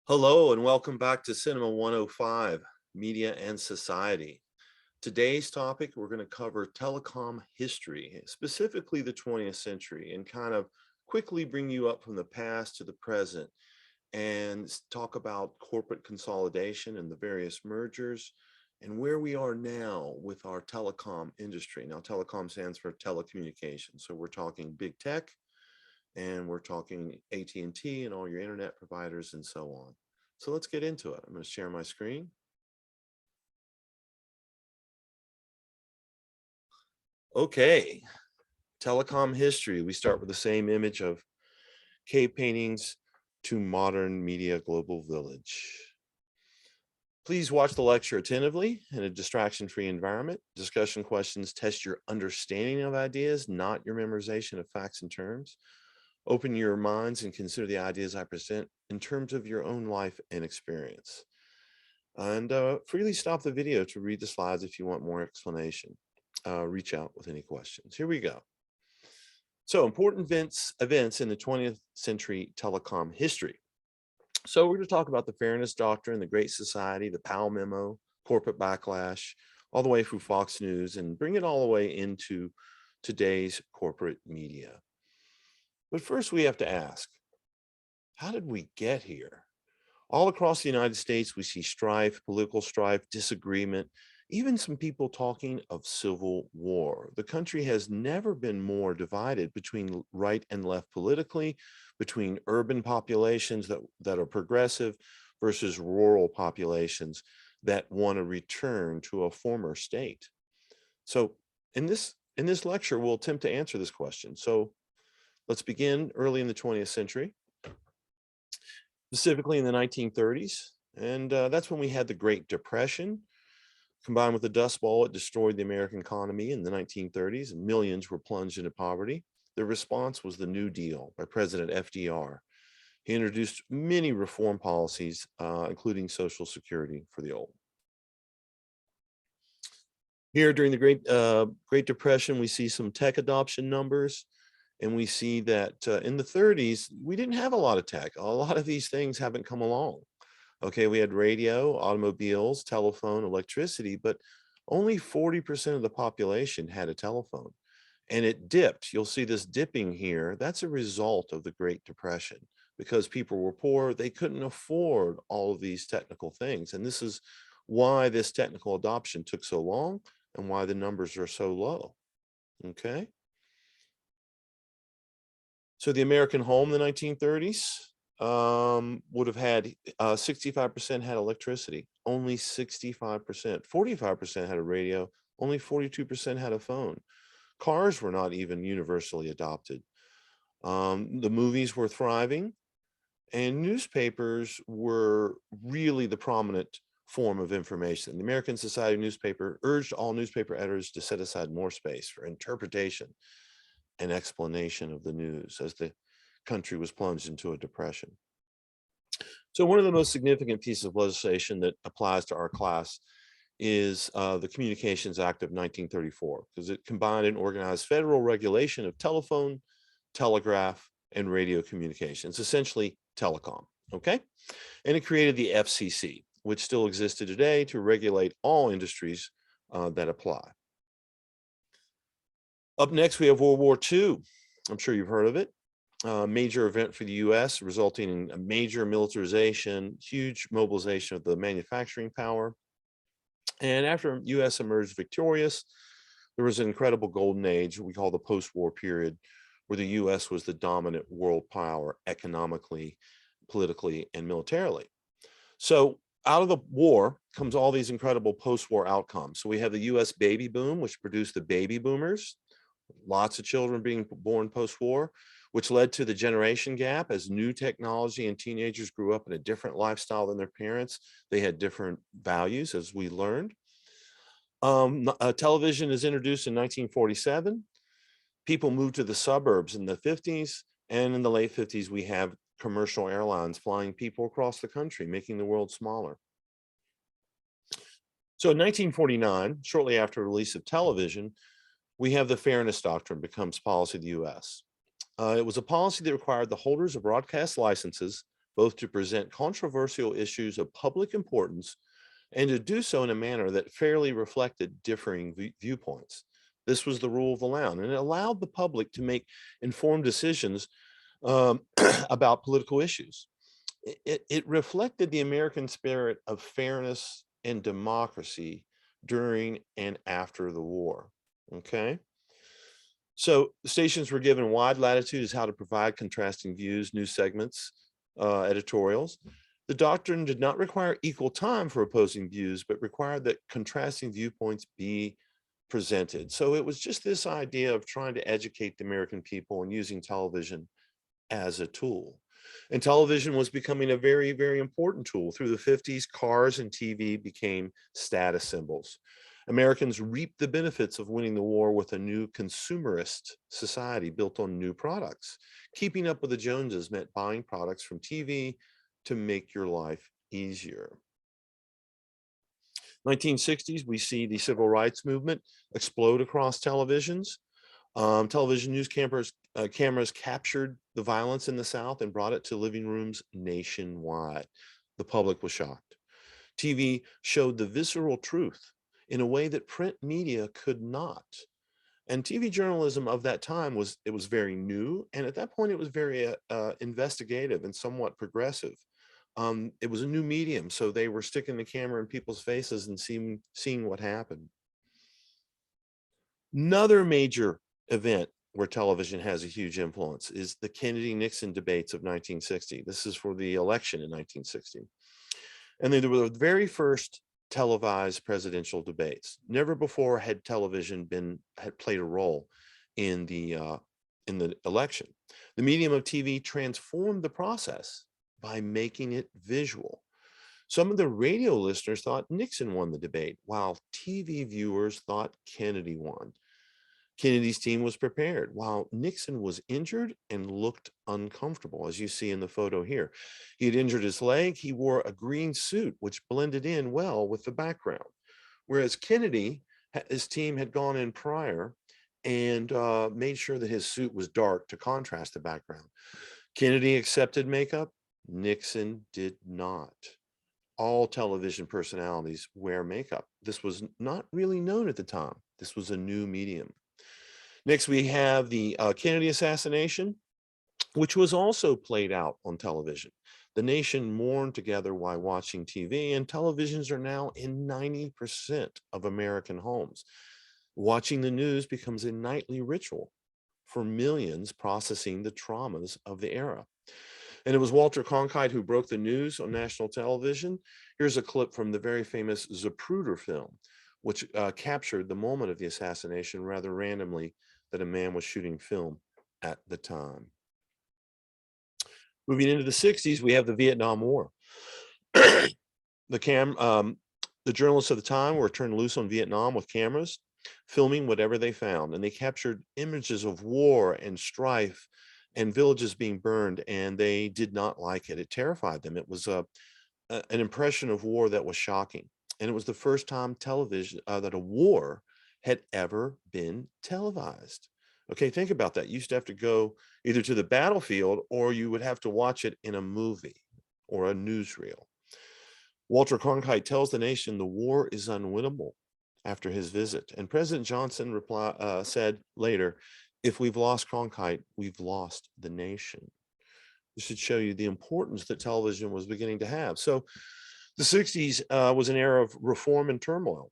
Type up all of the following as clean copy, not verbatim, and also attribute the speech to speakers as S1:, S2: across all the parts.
S1: Hello and welcome back to Cinema 105, Media and Society. Today's topic, we're going to cover telecom history, specifically the 20th century, and kind of quickly bring you up from the past to the present and talk about corporate consolidation and the various mergers and where we are now with our telecom industry. Now, telecom stands for telecommunications. So we're talking big tech, and we're talking AT&T and all your internet providers and so on. So let's get into it. I'm going to share my screen. Okay, telecom history. We start with the same image of cave paintings to modern media global village. Please watch the lecture attentively in a distraction-free environment. Discussion questions test your understanding of ideas, not your memorization of facts and terms. Open your minds and consider the ideas I present in terms of your own life and experience. And freely stop the video to read the slides if you want more explanation. Reach out with any questions. Here we go. So important events in the 20th century telecom history. So we're going to talk about the Fairness Doctrine, the Great Society, the Powell Memo, corporate backlash, all the way through Fox News, and bring it all the way into today's corporate media. But first we have to ask, how did we get here? All across the United States, we see strife, political strife, disagreement, even some people talking of civil war. The country has never been more divided between right and left politically, between urban populations that are progressive versus rural populations that want to return to a former state. So in this lecture, we'll attempt to answer this question. So let's begin early in the 20th century. Specifically in the 1930s. And that's when we had the Great Depression. Combined with the Dust Bowl, it destroyed the American economy in the 1930s, and millions were plunged into poverty. The response was the New Deal by President FDR. He introduced many reform policies, including Social Security for the old. Here during the Great Depression, we see some tech adoption numbers. And we see that in the 30s, we didn't have a lot of tech. A lot of these things haven't come along. Okay, we had radio, automobiles, telephone, electricity, but only 40% of the population had a telephone. And it dipped. You'll see this dipping here. That's a result of the Great Depression because people were poor. They couldn't afford all of these technical things. And this is why this technical adoption took so long and why the numbers are so low. Okay. So the American home in the 1930s would have had 65% had electricity, only 65%, 45% had a radio, only 42% had a phone. Cars were not even universally adopted. The movies were thriving, and newspapers were really the prominent form of information. The American Society of Newspaper urged all newspaper editors to set aside more space for interpretation and explanation of the news as the country was plunged into a depression. So one of the most significant pieces of legislation that applies to our class is the Communications Act of 1934, because it combined and organized federal regulation of telephone, telegraph, and radio communications, essentially telecom, okay? And it created the FCC, which still existed today to regulate all industries that apply. Up next, we have World War II. I'm sure you've heard of it. Major event for the U.S., resulting in a major militarization, huge mobilization of the manufacturing power. And after U.S. emerged victorious, there was an incredible golden age we call the post-war period, where the U.S. was the dominant world power economically, politically, and militarily. So out of the war comes all these incredible post-war outcomes. So we have the U.S. baby boom, which produced the baby boomers, lots of children being born post-war, which led to the generation gap as new technology and teenagers grew up in a different lifestyle than their parents. They had different values, as we learned. Television is introduced in 1947. People moved to the suburbs in the 50s, and in the late 50s, we have commercial airlines flying people across the country, making the world smaller. So in 1949, shortly after the release of television, we have the Fairness Doctrine becomes policy of the U.S. It was a policy that required the holders of broadcast licenses both to present controversial issues of public importance and to do so in a manner that fairly reflected differing viewpoints. This was the rule of the land, and it allowed the public to make informed decisions um, about political issues. It reflected the American spirit of fairness and democracy during and after the war. Okay. So the stations were given wide latitude as how to provide contrasting views, news segments, editorials. The doctrine did not require equal time for opposing views, but required that contrasting viewpoints be presented. So it was just this idea of trying to educate the American people and using television as a tool. And television was becoming a very, very important tool. Through the 50s, cars and TV became status symbols. Americans reaped the benefits of winning the war with a new consumerist society built on new products. Keeping up with the Joneses meant buying products from TV to make your life easier. 1960s, we see the civil rights movement explode across televisions. Television news cameras captured the violence in the South and brought it to living rooms nationwide. The public was shocked. TV showed the visceral truth in a way that print media could not. And TV journalism of that time was very new, and at that point it was very investigative and somewhat progressive. It was a new medium, so they were sticking the camera in people's faces and seeing what happened. Another major event where television has a huge influence is the Kennedy-Nixon debates of 1960. This is for the election in 1960. And they were the very first televised presidential debates. Never before had television had played a role in the election. The medium of TV transformed the process by making it visual. Some of the radio listeners thought Nixon won the debate, while TV viewers thought Kennedy won. Kennedy's team was prepared, while Nixon was injured and looked uncomfortable, as you see in the photo here. He had injured his leg. He wore a green suit, which blended in well with the background. Whereas Kennedy, his team had gone in prior and made sure that his suit was dark to contrast the background. Kennedy accepted makeup. Nixon did not. All television personalities wear makeup. This was not really known at the time. This was a new medium. Next, we have the Kennedy assassination, which was also played out on television. The nation mourned together while watching TV, and televisions are now in 90% of American homes. Watching the news becomes a nightly ritual for millions processing the traumas of the era. And it was Walter Cronkite who broke the news on national television. Here's a clip from the very famous Zapruder film, which captured the moment of the assassination rather randomly that a man was shooting film at the time. Moving into the 60s, we have the Vietnam War. The journalists of the time were turned loose on Vietnam with cameras, filming whatever they found, and they captured images of war and strife and villages being burned, and they did not like it. It terrified them. It was an impression of war that was shocking, and it was the first time television that a war had ever been televised. Okay, think about that. You used to have to go either to the battlefield or you would have to watch it in a movie or a newsreel. Walter Cronkite tells the nation the war is unwinnable after his visit. And President Johnson said later, if we've lost Cronkite, we've lost the nation. This should show you the importance that television was beginning to have. So the 60s was an era of reform and turmoil.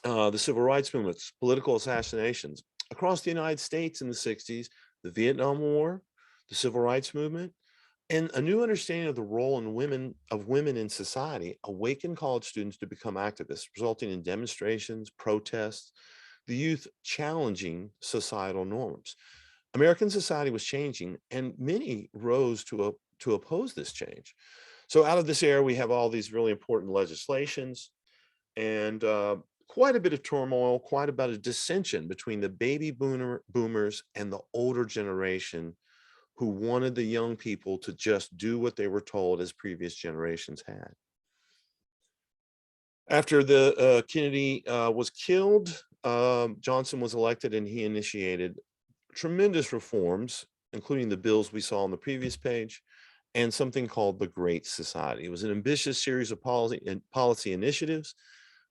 S1: The civil rights movements, political assassinations across the United States in the 60s, the Vietnam War, the civil rights movement, and a new understanding of the role of women in society awakened college students to become activists, resulting in demonstrations, protests, the youth challenging societal norms. American society was changing, and many rose to oppose this change. So out of this era, we have all these really important legislations and quite a bit of turmoil, quite a bit of dissension between the baby boomers and the older generation who wanted the young people to just do what they were told as previous generations had. After the Kennedy was killed, Johnson was elected, and he initiated tremendous reforms, including the bills we saw on the previous page. and something called the Great Society. It was an ambitious series of policy initiatives,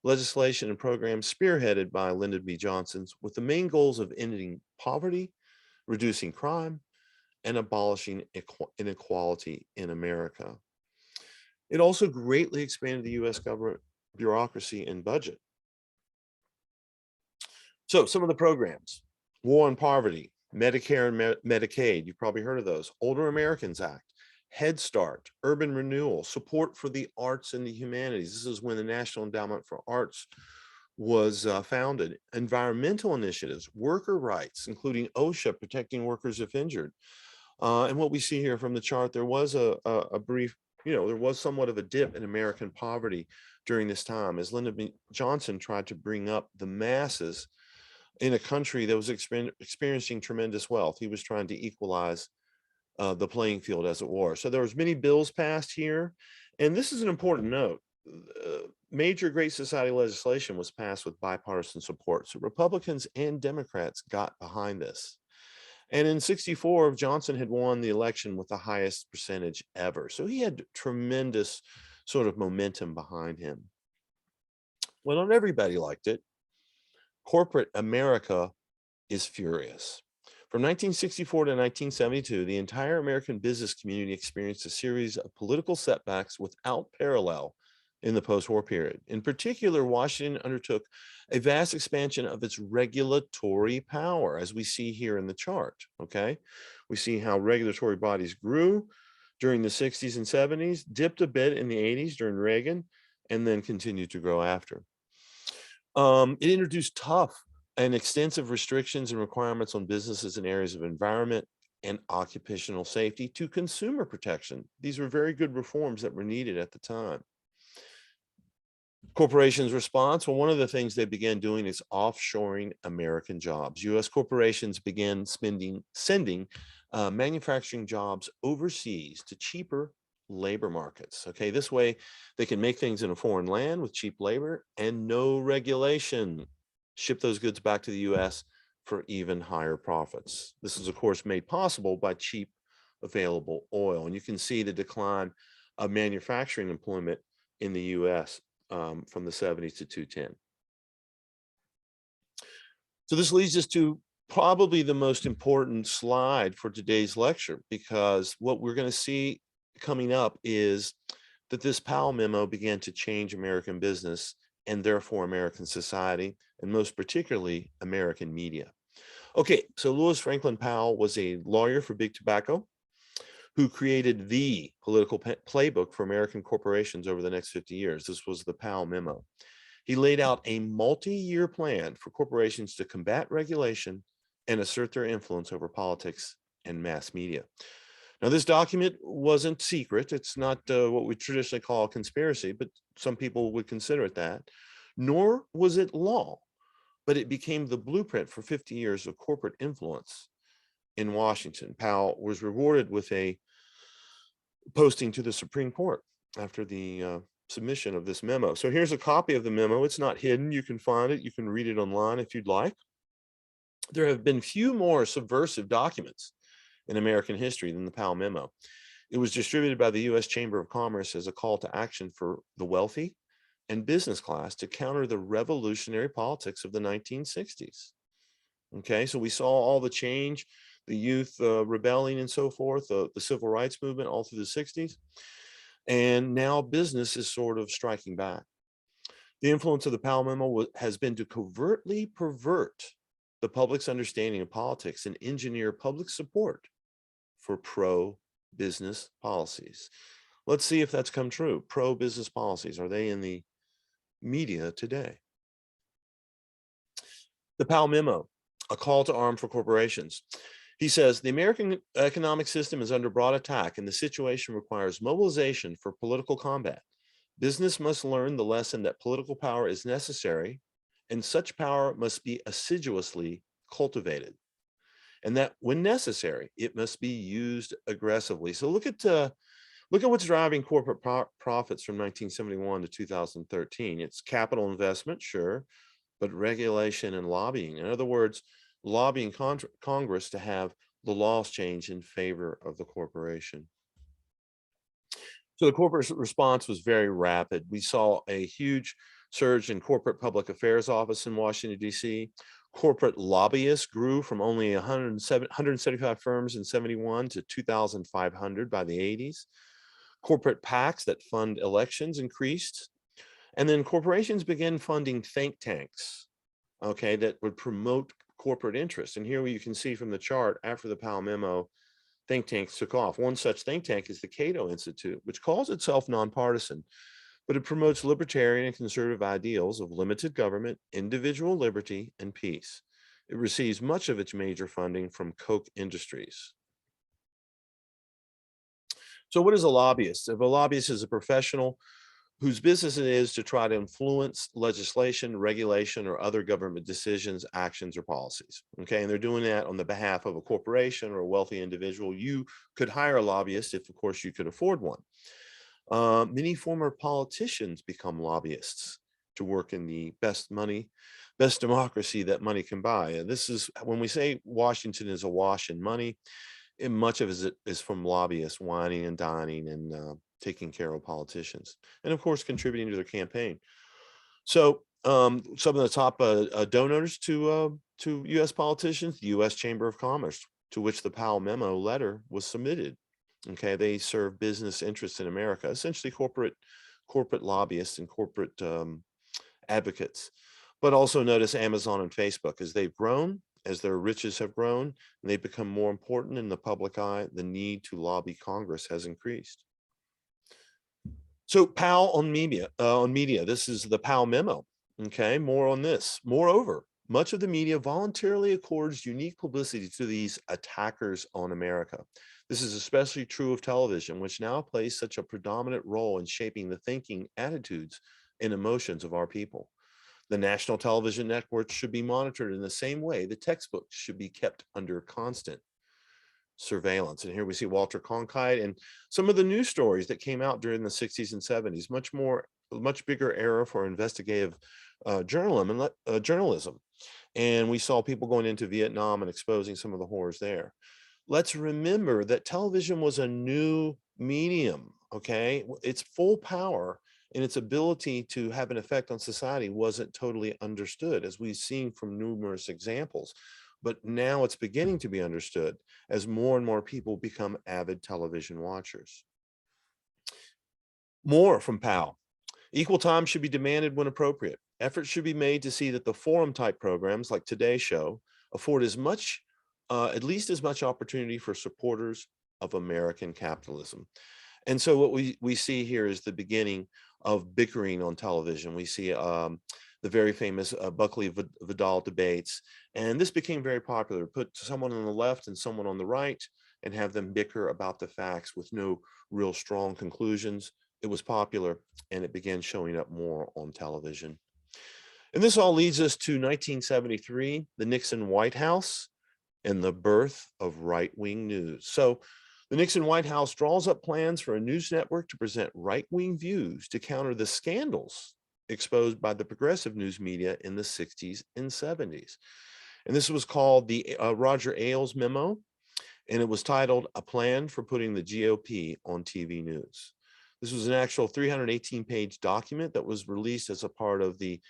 S1: legislation, and programs spearheaded by Lyndon B. Johnson with the main goals of ending poverty, reducing crime, and abolishing inequality in America. It also greatly expanded the U.S. government bureaucracy and budget. So some of the programs: War on Poverty, Medicare and Medicaid, you've probably heard of those, Older Americans Act, Head Start, Urban Renewal, support for the arts and the humanities. This is when the National Endowment for Arts was founded. Environmental initiatives, worker rights, including OSHA, protecting workers if injured. And what we see here from the chart, there was a brief, there was somewhat of a dip in American poverty during this time as Lyndon B. Johnson tried to bring up the masses in a country that was experiencing tremendous wealth. He was trying to equalize the playing field, as it were. So there was many bills passed here. And this is an important note. Major Great Society legislation was passed with bipartisan support. So Republicans and Democrats got behind this. And in 64, Johnson had won the election with the highest percentage ever. So he had tremendous sort of momentum behind him. Well, not everybody liked it. Corporate America is furious. From 1964 to 1972, the entire American business community experienced a series of political setbacks without parallel in the post-war period. In particular, Washington undertook a vast expansion of its regulatory power, as we see here in the chart, okay? We see how regulatory bodies grew during the 60s and 70s, dipped a bit in the 80s during Reagan, and then continued to grow after. It introduced tough and extensive restrictions and requirements on businesses in areas of environment and occupational safety to consumer protection. These were very good reforms that were needed at the time. Corporations' response, well, one of the things they began doing is offshoring American jobs. U.S. corporations began sending manufacturing jobs overseas to cheaper labor markets. Okay, this way they can make things in a foreign land with cheap labor and no regulation. Ship those goods back to the U.S. for even higher profits. This is, of course, made possible by cheap available oil. And you can see the decline of manufacturing employment in the U.S. From the 70s to 2010. So this leads us to probably the most important slide for today's lecture, because what we're going to see coming up is that this Powell memo began to change American business and therefore American society, and most particularly American media. Okay, so Lewis Franklin Powell was a lawyer for Big Tobacco who created the political playbook for American corporations over the next 50 years. This was the Powell memo. He laid out a multi-year plan for corporations to combat regulation and assert their influence over politics and mass media. Now, this document wasn't secret. It's not what we traditionally call a conspiracy, but some people would consider it that. Nor was it law, but it became the blueprint for 50 years of corporate influence in Washington. Powell was rewarded with a posting to the Supreme Court after the submission of this memo. So here's a copy of the memo. It's not hidden. You can find it. You can read it online if you'd like. There have been few more subversive documents in American history than the Powell memo. It was distributed by the U.S. Chamber of Commerce as a call to action for the wealthy and business class to counter the revolutionary politics of the 1960s. Okay, so we saw all the change, the youth rebelling and so forth, the civil rights movement all through the 60s. And now business is sort of striking back. The influence of the Powell memo has been to covertly pervert the public's understanding of politics and engineer public support for pro-business policies. Let's see if that's come true. Pro-business policies, are they in the media today? The Powell memo, a call to arm for corporations. He says, the American economic system is under broad attack and the situation requires mobilization for political combat. Business must learn the lesson that political power is necessary and such power must be assiduously cultivated. And that when necessary, it must be used aggressively. So look at what's driving corporate profits from 1971 to 2013. It's capital investment, sure, but regulation and lobbying. In other words, lobbying Congress to have the laws changed in favor of the corporation. So the corporate response was very rapid. We saw a huge surge in corporate public affairs office in Washington, D.C. Corporate lobbyists grew from only 175 firms in 71 to 2,500 by the 80s. Corporate PACs that fund elections increased. And then corporations began funding think tanks, okay, that would promote corporate interests. And here you can see from the chart, after the Powell memo, think tanks took off. One such think tank is the Cato Institute, which calls itself nonpartisan, but it promotes libertarian and conservative ideals of limited government, individual liberty, and peace. It receives much of its major funding from Koch Industries. So what is a lobbyist? If a lobbyist is a professional whose business it is to try to influence legislation, regulation, or other government decisions, actions, or policies. Okay, and they're doing that on the behalf of a corporation or a wealthy individual. You could hire a lobbyist if, of course, you could afford one. Many former politicians become lobbyists to work in the best democracy that money can buy. And this is when we say Washington is awash in money, and much of it is from lobbyists whining and dining and taking care of politicians, and of course contributing to their campaign. So some of the top donors to U.S. politicians, the U.S. Chamber of Commerce, to which the Powell memo letter was submitted. Okay, they serve business interests in America, essentially corporate lobbyists and corporate advocates. But also notice Amazon and Facebook, as they've grown, as their riches have grown, and they've become more important in the public eye, the need to lobby Congress has increased. So Powell on media, this is the Powell memo. Okay, more on this. Moreover, much of the media voluntarily accords unique publicity to these attackers on America. This is especially true of television, which now plays such a predominant role in shaping the thinking, attitudes, and emotions of our people. The national television networks should be monitored in the same way the textbooks should be kept under constant surveillance. And here we see Walter Cronkite and some of the news stories that came out during the 60s and 70s, much bigger era for investigative journalism. And we saw people going into Vietnam and exposing some of the horrors there. Let's remember that television was a new medium, okay? Its full power and its ability to have an effect on society wasn't totally understood, as we've seen from numerous examples. But now it's beginning to be understood as more and more people become avid television watchers. More from Powell. Equal time should be demanded when appropriate. Efforts should be made to see that the forum type programs like today's show afford at least as much opportunity for supporters of American capitalism. And so what we see here is the beginning of bickering on television. We see the very famous Buckley-Vidal debates, and this became very popular. Put someone on the left and someone on the right and have them bicker about the facts with no real strong conclusions. It was popular, and it began showing up more on television. And this all leads us to 1973, the Nixon White House, and the birth of right-wing news. So the Nixon White House draws up plans for a news network to present right-wing views to counter the scandals exposed by the progressive news media in the 60s and 70s. And this was called the Roger Ailes memo, and it was titled A Plan for Putting the GOP on TV News. This was an actual 318-page document that was released as a part of the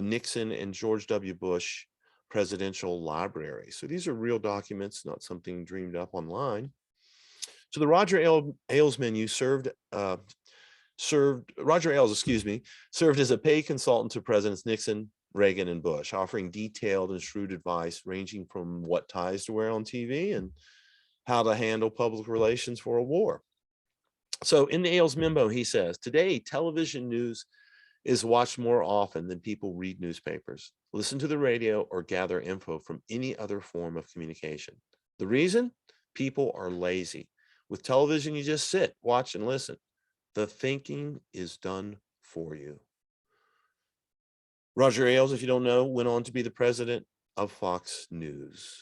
S1: Nixon and George W. Bush presidential library. So these are real documents, not something dreamed up online. So the Roger Ailes menu Roger Ailes, served as a paid consultant to Presidents Nixon, Reagan, and Bush, offering detailed and shrewd advice ranging from what ties to wear on TV and how to handle public relations for a war. So in the Ailes memo, he says, today, television news is watched more often than people read newspapers, listen to the radio, or gather info from any other form of communication. The reason? People are lazy. With television, you just sit, watch, and listen. The thinking is done for you. Roger Ailes, if you don't know, went on to be the president of Fox News.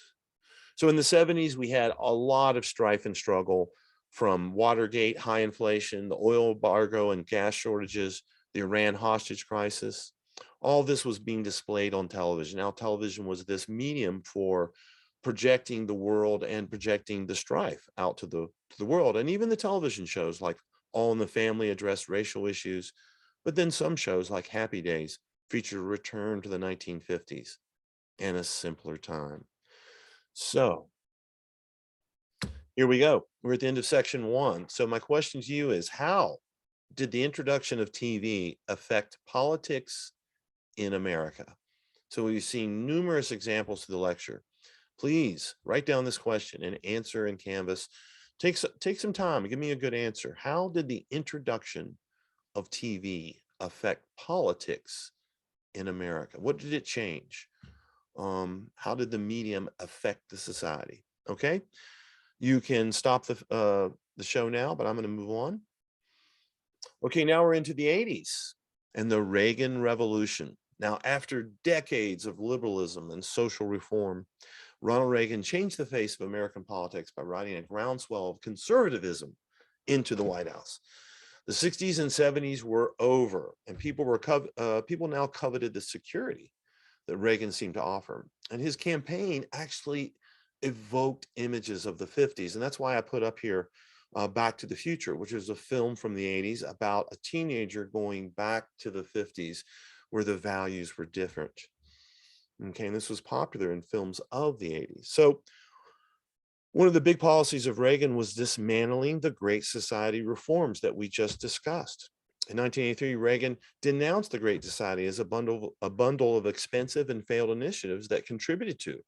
S1: So in the 70s, we had a lot of strife and struggle, from Watergate, high inflation, the oil embargo and gas shortages, the Iran hostage crisis. All this was being displayed on television. Now, television was this medium for projecting the world and projecting the strife out to the world. And even the television shows like All in the Family addressed racial issues, but then some shows like Happy Days feature a return to the 1950s and a simpler time. So here we go. We're at the end of section 1. So my question to you is, how did the introduction of TV affect politics in America? So we've seen numerous examples to the lecture. Please write down this question and answer in Canvas. Take some time and give me a good answer. How did the introduction of TV affect politics in America? What did it change? How did the medium affect the society? Okay, you can stop the show now, but I'm going to move on. Okay, now we're into the 80s and the Reagan Revolution. Now, after decades of liberalism and social reform, Ronald Reagan changed the face of American politics by riding a groundswell of conservatism into the White House. The 60s and 70s were over, and people now coveted the security that Reagan seemed to offer. And his campaign actually evoked images of the 50s. And that's why I put up here Back to the Future, which is a film from the 80s about a teenager going back to the 50s where the values were different. Okay, and this was popular in films of the 80s. So one of the big policies of Reagan was dismantling the Great Society reforms that we just discussed. In 1983, Reagan denounced the Great Society as a bundle of expensive and failed initiatives that contributed to,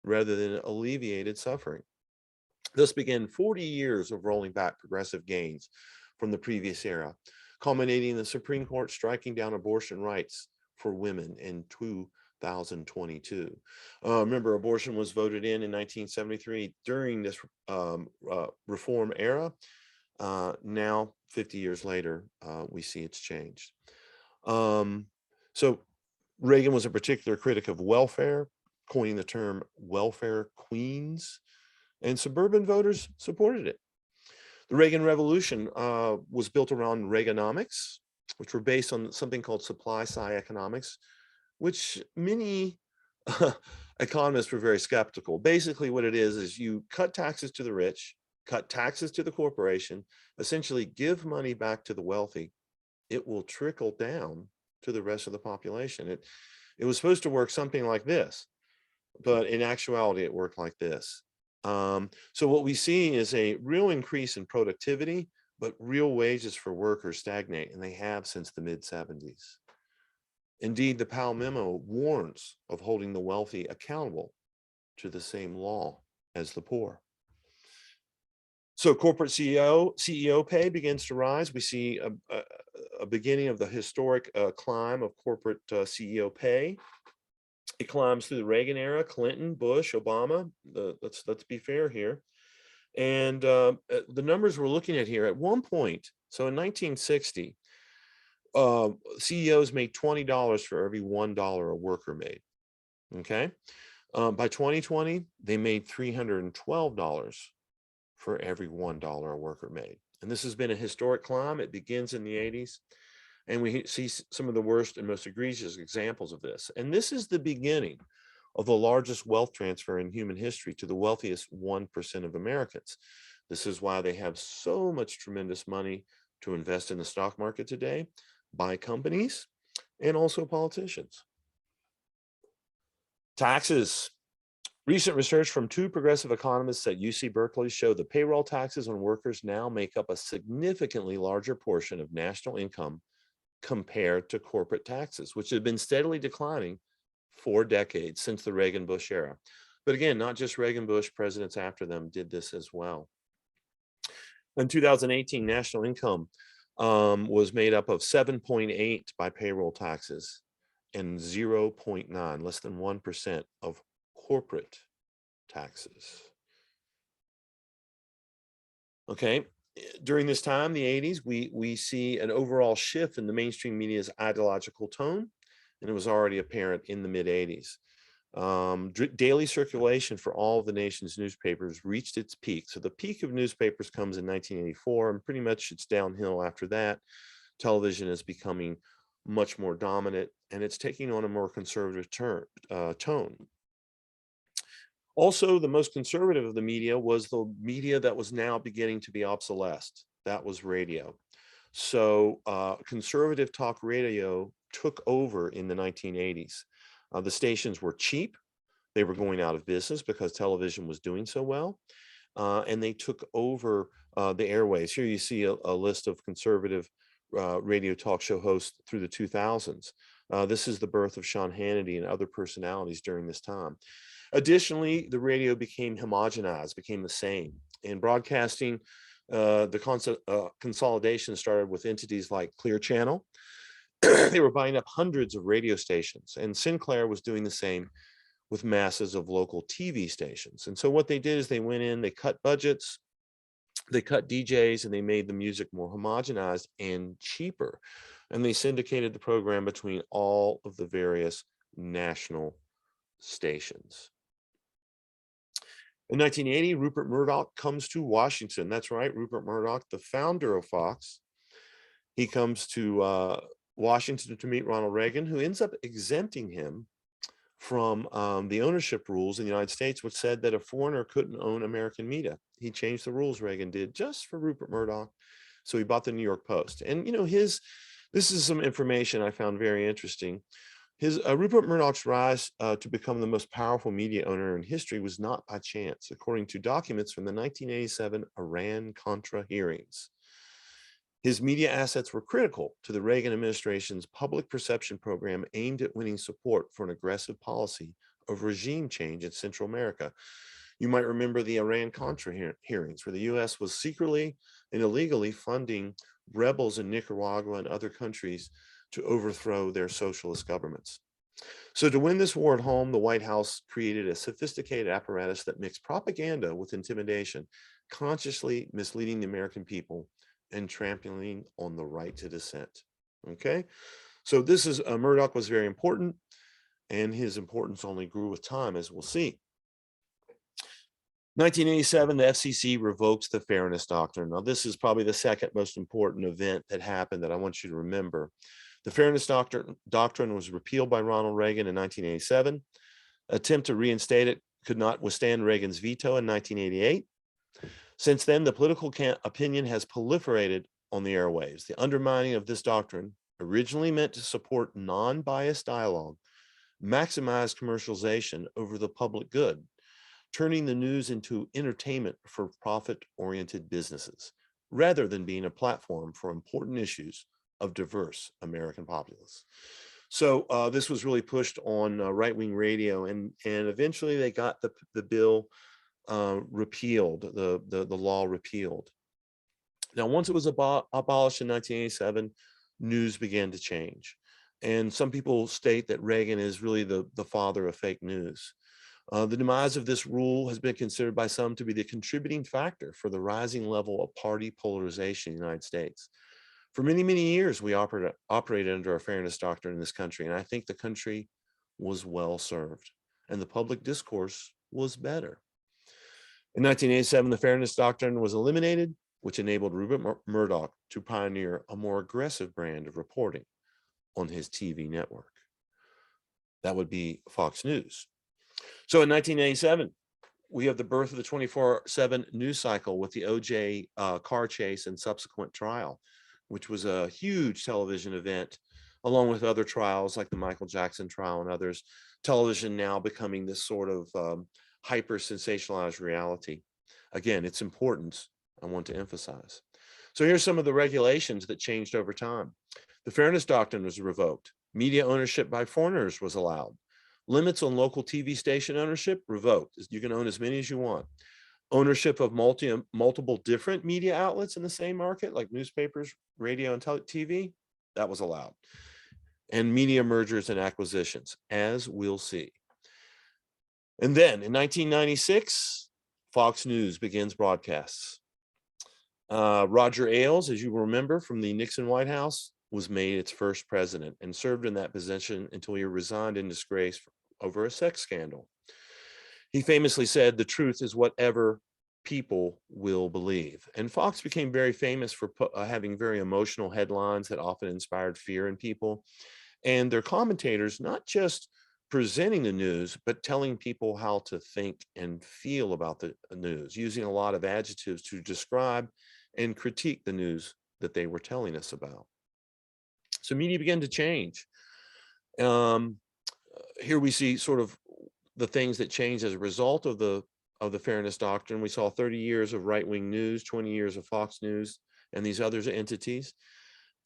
S1: rather than alleviated, suffering. Thus began 40 years of rolling back progressive gains from the previous era, culminating in the Supreme Court striking down abortion rights for women in 2022. Remember, abortion was voted in 1973 during this reform era. Now, 50 years later, we see it's changed. So Reagan was a particular critic of welfare, coining the term welfare queens, and suburban voters supported it. The Reagan Revolution was built around Reaganomics, which were based on something called supply side economics, which many economists were very skeptical. Basically, what it is you cut taxes to the rich, cut taxes to the corporation, essentially give money back to the wealthy. It will trickle down to the rest of the population. It was supposed to work something like this, but in actuality, it worked like this. So what we see is a real increase in productivity, but real wages for workers stagnate, and they have since the mid-70s. Indeed, the Powell memo warns of holding the wealthy accountable to the same law as the poor. So corporate CEO pay begins to rise. We see a beginning of the historic climb of corporate CEO pay. It climbs through the Reagan era, Clinton, Bush, Obama. Let's be fair here. And the numbers we're looking at here at one point, so in 1960, CEOs made $20 for every $1 a worker made. Okay. By 2020, they made $312 for every $1 a worker made. And this has been a historic climb. It begins in the 80s. And we see some of the worst and most egregious examples of this. And this is the beginning of the largest wealth transfer in human history to the wealthiest 1% of Americans. This is why they have so much tremendous money to invest in the stock market today by companies and also politicians. Taxes. Recent research from 2 progressive economists at UC Berkeley show the payroll taxes on workers now make up a significantly larger portion of national income compared to corporate taxes, which have been steadily declining for decades since the Reagan-Bush era. But again, not just Reagan-Bush, presidents after them did this as well. In 2018, national income was made up of 7.8 by payroll taxes and 0.9, less than 1% of corporate taxes. Okay. During this time, the 80s, we see an overall shift in the mainstream media's ideological tone, and it was already apparent in the mid-80s. Daily circulation for all of the nation's newspapers reached its peak. So the peak of newspapers comes in 1984, and pretty much it's downhill after that. Television is becoming much more dominant, and it's taking on a more conservative tone. Also, the most conservative of the media was the media that was now beginning to be obsolete. that was radio. So conservative talk radio took over in the 1980s. The stations were cheap. They were going out of business because television was doing so well. And they took over the airways. Here you see a list of conservative radio talk show hosts through the 2000s. This is the birth of Sean Hannity and other personalities during this time. Additionally, the radio became homogenized, became the same. In broadcasting, consolidation started with entities like Clear Channel. They were buying up hundreds of radio stations, and Sinclair was doing the same with masses of local TV stations. And so what they did is they went in, they cut budgets, they cut DJs, and they made the music more homogenized and cheaper. And they syndicated the program between all of the various national stations. In 1980, Rupert Murdoch comes to Washington. That's right, Rupert Murdoch, the founder of Fox. He comes to Washington to meet Ronald Reagan, who ends up exempting him from the ownership rules in the United States, which said that a foreigner couldn't own American media. He changed the rules, Reagan did, just for Rupert Murdoch. So he bought the New York Post. And, you know, this is some information I found very interesting. Rupert Murdoch's rise to become the most powerful media owner in history was not by chance, according to documents from the 1987 Iran-Contra hearings. His media assets were critical to the Reagan administration's public perception program aimed at winning support for an aggressive policy of regime change in Central America. You might remember the Iran-Contra hearings, where the U.S. was secretly and illegally funding rebels in Nicaragua and other countries to overthrow their socialist governments. So to win this war at home, the White House created a sophisticated apparatus that mixed propaganda with intimidation, consciously misleading the American people and trampling on the right to dissent. Okay, so this is Murdoch was very important, and his importance only grew with time, as we'll see. 1987, the FCC revokes the Fairness Doctrine. Now, this is probably the second most important event that happened that I want you to remember. The Fairness Doctrine was repealed by Ronald Reagan in 1987. Attempt to reinstate it could not withstand Reagan's veto in 1988. Since then, the political opinion has proliferated on the airwaves. The undermining of this doctrine, originally meant to support non-biased dialogue, maximized commercialization over the public good, turning the news into entertainment for profit-oriented businesses, rather than being a platform for important issues of diverse American populace. So this was really pushed on right-wing radio, and eventually they got the bill repealed, the law repealed. Now, once it was abolished in 1987, news began to change. And some people state that Reagan is really the father of fake news. The demise of this rule has been considered by some to be the contributing factor for the rising level of party polarization in the United States. For many, many years, we operated under a fairness doctrine in this country, and I think the country was well served, and the public discourse was better. In 1987, the Fairness Doctrine was eliminated, which enabled Rupert Murdoch to pioneer a more aggressive brand of reporting on his TV network. That would be Fox News. So in 1987, we have the birth of the 24/7 news cycle with the O.J. Car chase and subsequent trial, which was a huge television event, along with other trials like the Michael Jackson trial and others. Television now becoming this sort of hyper sensationalized reality. Again, its importance I want to emphasize. So here's some of the regulations that changed over time. The Fairness Doctrine was revoked. Media ownership by foreigners was allowed. Limits on local TV station ownership revoked. You can own as many as you want. Ownership of multiple different media outlets in the same market, like newspapers, radio, and TV, that was allowed. And media mergers and acquisitions, as we'll see. And then in 1996, Fox News begins broadcasts. Roger Ailes, as you remember from the Nixon White House, was made its first president and served in that position until he resigned in disgrace over a sex scandal. He famously said, "The truth is whatever people will believe." And Fox became very famous for having very emotional headlines that often inspired fear in people. And their commentators, not just presenting the news, but telling people how to think and feel about the news, using a lot of adjectives to describe and critique the news that they were telling us about. So media began to change. Um, Here we see sort of the things that changed as a result of the fairness doctrine. We saw 30 years of right-wing news, 20 years of Fox News and these other entities.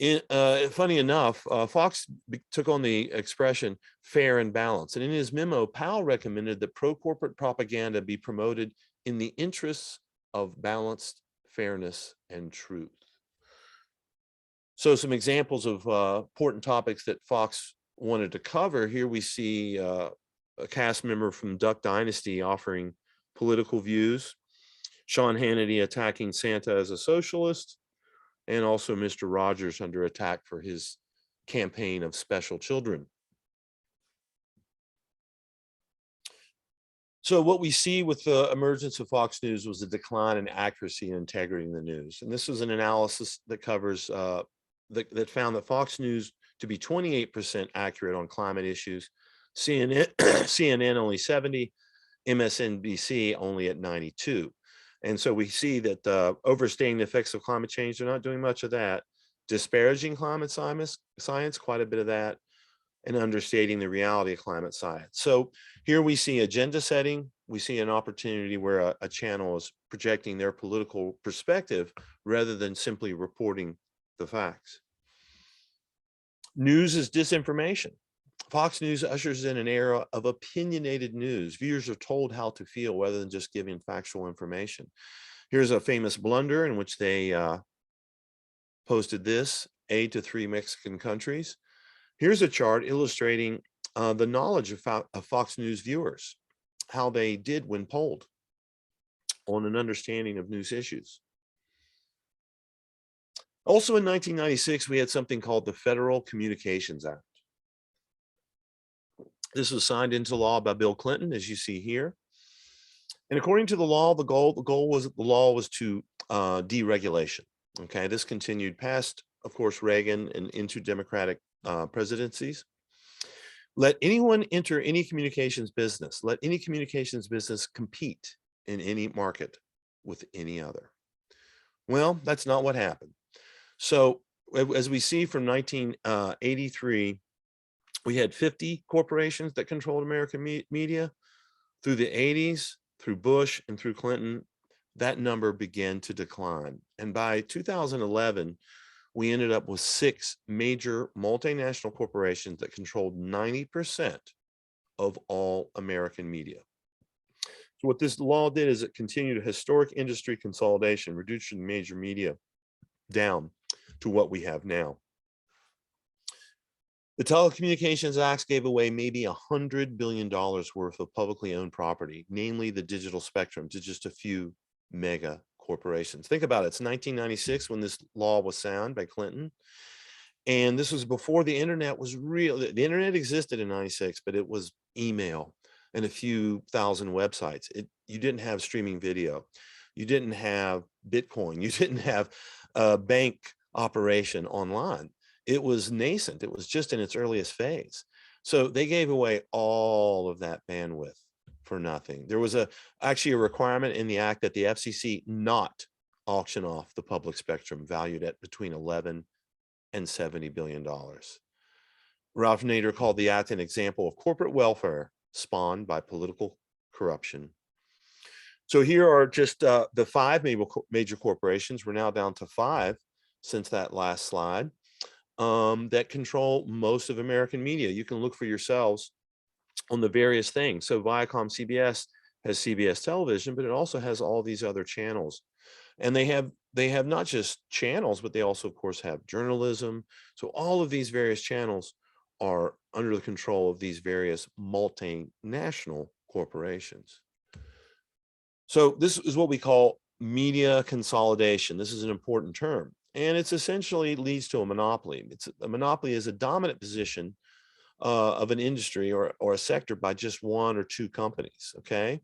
S1: Funny enough, Fox took on the expression fair and balanced. And in his memo, Powell recommended that pro-corporate propaganda be promoted in the interests of balanced fairness and truth. So some examples of important topics that Fox wanted to cover. Here we see a cast member from Duck Dynasty offering political views, Sean Hannity attacking Santa as a socialist, and also Mr. Rogers under attack for his campaign of special children. So what we see with the emergence of Fox News was a decline in accuracy and integrity in the news. And this was an analysis that covers that found that Fox News to be 28% accurate on climate issues, CNN only 70, MSNBC only at 92. And so we see that overstating the effects of climate change, they're not doing much of that. Disparaging climate science, quite a bit of that, and understating the reality of climate science. So here we see agenda setting. We see an opportunity where a channel is projecting their political perspective rather than simply reporting the facts. News is disinformation. Fox News ushers in an era of opinionated news. Viewers are told how to feel rather than just giving factual information. Here's a famous blunder in which they posted this: aid to 3 Mexican countries. Here's a chart illustrating the knowledge of Fox News viewers, how they did when polled on an understanding of news issues. Also in 1996, we had something called the Federal Communications Act. This was signed into law by Bill Clinton, as you see here. And according to the law, the law was to deregulation. Okay, this continued past, of course, Reagan and into Democratic presidencies. Let anyone enter any communications business. Let any communications business compete in any market with any other. Well, that's not what happened. So as we see from 1983, we had 50 corporations that controlled American media. Through the 80s, through Bush and through Clinton, that number began to decline. And by 2011, we ended up with 6 major multinational corporations that controlled 90% of all American media. So what this law did is it continued a historic industry consolidation, reducing major media down to what we have now. The Telecommunications Act gave away maybe $100 billion worth of publicly owned property, namely the digital spectrum, to just a few mega corporations. Think about it. It's 1996 when this law was signed by Clinton. And this was before the internet was real. The internet existed in 96, but it was email and a few thousand websites. You didn't have streaming video. You didn't have Bitcoin. You didn't have a bank operation online. It was nascent. It was just in its earliest phase. So they gave away all of that bandwidth for nothing. There was actually a requirement in the act that the FCC not auction off the public spectrum valued at between 11 and $70 billion. Ralph Nader called the act an example of corporate welfare spawned by political corruption. So here are just the 5 major corporations. We're now down to 5 since that last slide. That control most of American media. You can look for yourselves on the various things. So Viacom CBS has CBS television, but it also has all these other channels. And they have not just channels, but they also, of course, have journalism. So all of these various channels are under the control of these various multinational corporations. So this is what we call media consolidation. This is an important term. And it's essentially leads to a monopoly. A monopoly is a dominant position of an industry or a sector by just 1 or 2 companies, okay?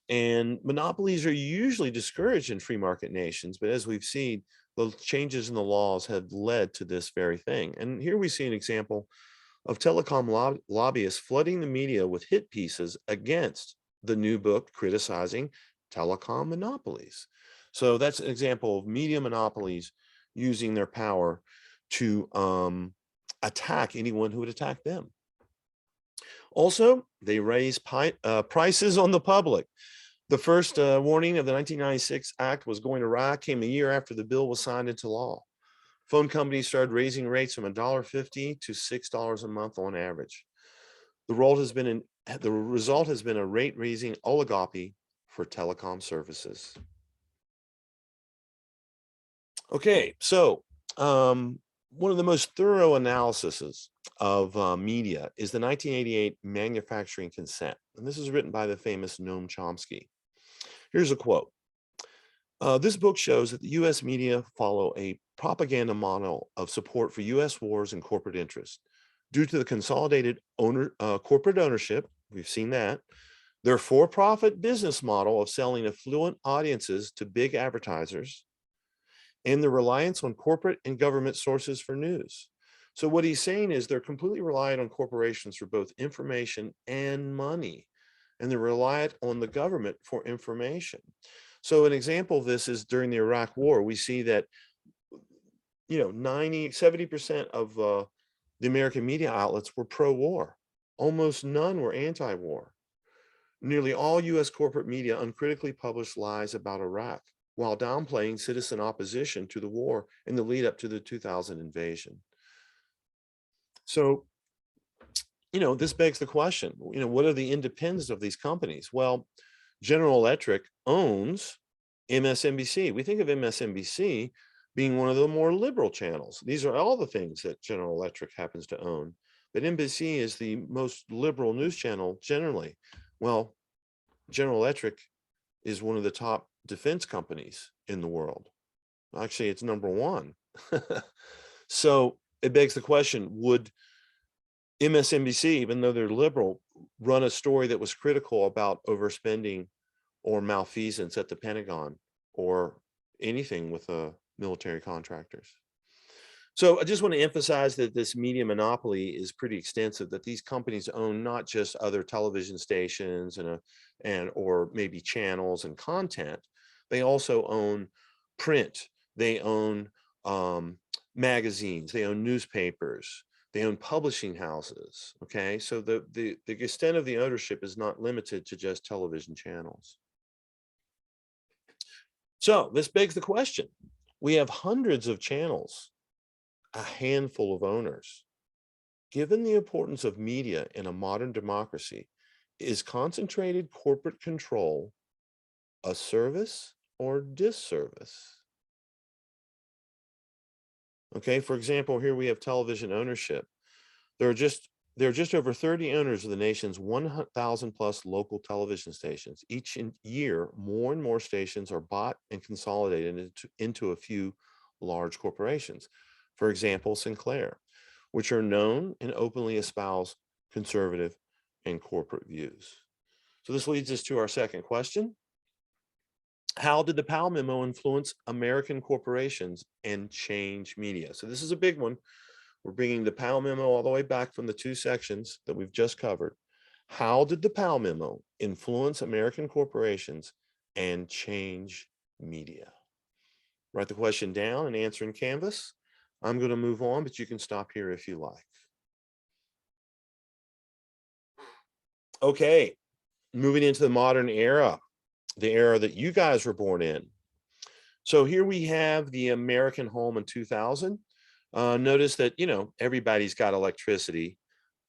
S1: And monopolies are usually discouraged in free market nations, but as we've seen, the changes in the laws have led to this very thing. And here we see an example of telecom lobbyists flooding the media with hit pieces against the new book criticizing telecom monopolies. So that's an example of media monopolies using their power to attack anyone who would attack them. Also, they raise prices on the public. The first warning of the 1996 Act was going awry came a year after the bill was signed into law. Phone companies started raising rates from $1.50 to $6 a month on average. The result has been a rate-raising oligopoly for telecom services. Okay, so one of the most thorough analyses of media is the 1988 Manufacturing Consent, and this is written by the famous Noam Chomsky. Here's a quote. This book shows that the U.S. media follow a propaganda model of support for U.S. wars and corporate interests. Due to the consolidated corporate ownership, we've seen that, their for-profit business model of selling affluent audiences to big advertisers, and the reliance on corporate and government sources for news. So what he's saying is they're completely reliant on corporations for both information and money, and they're reliant on the government for information. So an example of this is during the Iraq War, we see that, 70% of the American media outlets were pro-war. Almost none were anti-war. Nearly all U.S. corporate media uncritically published lies about Iraq, while downplaying citizen opposition to the war in the lead up to the 2000 invasion. So, this begs the question, what are the independents of these companies? Well, General Electric owns MSNBC. We think of MSNBC being one of the more liberal channels. These are all the things that General Electric happens to own. But NBC is the most liberal news channel generally. Well, General Electric is one of the top defense companies in the world. Actually, it's number one. So it begs the question, would MSNBC, even though they're liberal, run a story that was critical about overspending or malfeasance at the Pentagon or anything with military contractors? So I just want to emphasize that this media monopoly is pretty extensive, that these companies own not just other television stations or maybe channels and content. They also own print. They own magazines. They own newspapers. They own publishing houses. Okay, so the extent of the ownership is not limited to just television channels. So this begs the question. We have hundreds of channels, a handful of owners. Given the importance of media in a modern democracy, is concentrated corporate control a service or disservice? Okay, for example, here we have television ownership. There are just over 30 owners of the nation's 1,000 plus local television stations. Each year, more and more stations are bought and consolidated into a few large corporations. For example, Sinclair, which are known and openly espouse conservative and corporate views. So this leads us to our second question. How did the Powell memo influence American corporations and change media? So this is a big one. We're bringing the Powell memo all the way back from the two sections that we've just covered. How did the Powell memo influence American corporations and change media? Write the question down and answer in Canvas. I'm going to move on, but you can stop here if you like. Okay, moving into the modern era, the era that you guys were born in. So here we have the American home in 2000. Notice that, everybody's got electricity.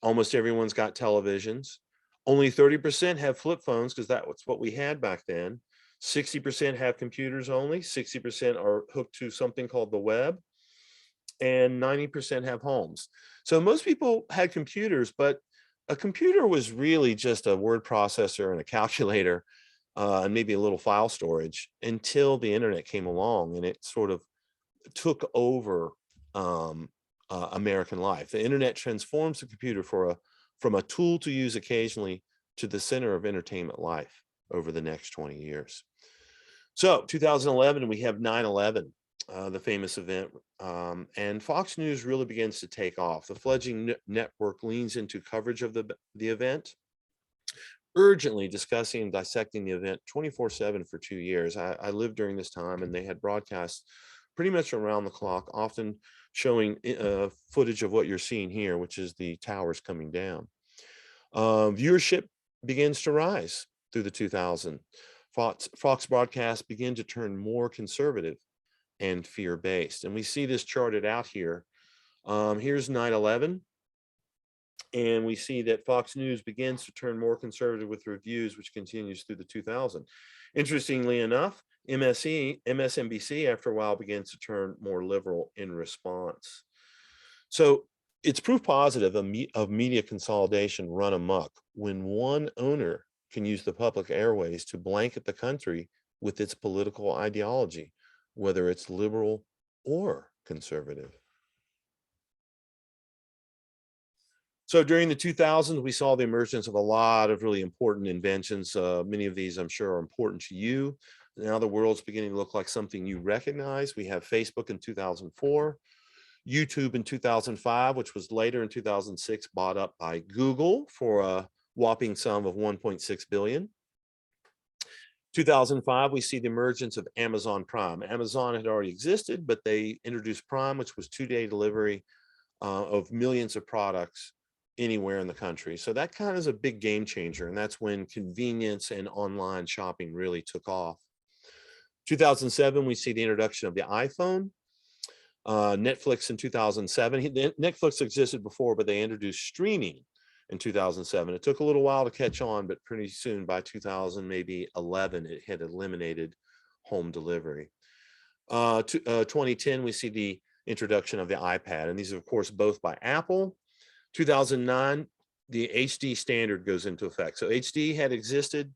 S1: Almost everyone's got televisions. Only 30% have flip phones because that's what we had back then. 60% have computers only. 60% are hooked to something called the web. And 90% have homes. So most people had computers, but a computer was really just a word processor and a calculator and maybe a little file storage until the internet came along and it sort of took over American life. The internet transforms the computer from a tool to use occasionally to the center of entertainment life over the next 20 years. So 2011, we have 9/11, the famous event, and Fox News really begins to take off. The fledgling network leans into coverage of the event. urgently discussing and dissecting the event 24/7 for 2 years. I lived during this time, and they had broadcasts pretty much around the clock, often showing footage of what you're seeing here, which is the towers coming down. Viewership begins to rise through the 2000s. Fox broadcasts begin to turn more conservative and fear-based. And we see this charted out here. Here's 9/11. And we see that Fox News begins to turn more conservative with reviews, which continues through the 2000s. Interestingly enough, MSNBC, after a while, begins to turn more liberal in response. So it's proof positive of media consolidation run amok when one owner can use the public airways to blanket the country with its political ideology, whether it's liberal or conservative. So during the 2000s, we saw the emergence of a lot of really important inventions. Many of these, I'm sure, are important to you. Now the world's beginning to look like something you recognize. We have Facebook in 2004, YouTube in 2005, which was later in 2006 bought up by Google for a whopping sum of 1.6 billion. 2005, we see the emergence of Amazon Prime. Amazon had already existed, but they introduced Prime, which was 2-day delivery of millions of products anywhere in the country. So that kind of is a big game changer. And that's when convenience and online shopping really took off. 2007, we see the introduction of the iPhone. Netflix in 2007. Netflix existed before, but they introduced streaming in 2007. It took a little while to catch on, but pretty soon, by 2000, maybe 11, it had eliminated home delivery. 2010, we see the introduction of the iPad, and these are, of course, both by Apple. 2009, the HD standard goes into effect. So HD had existed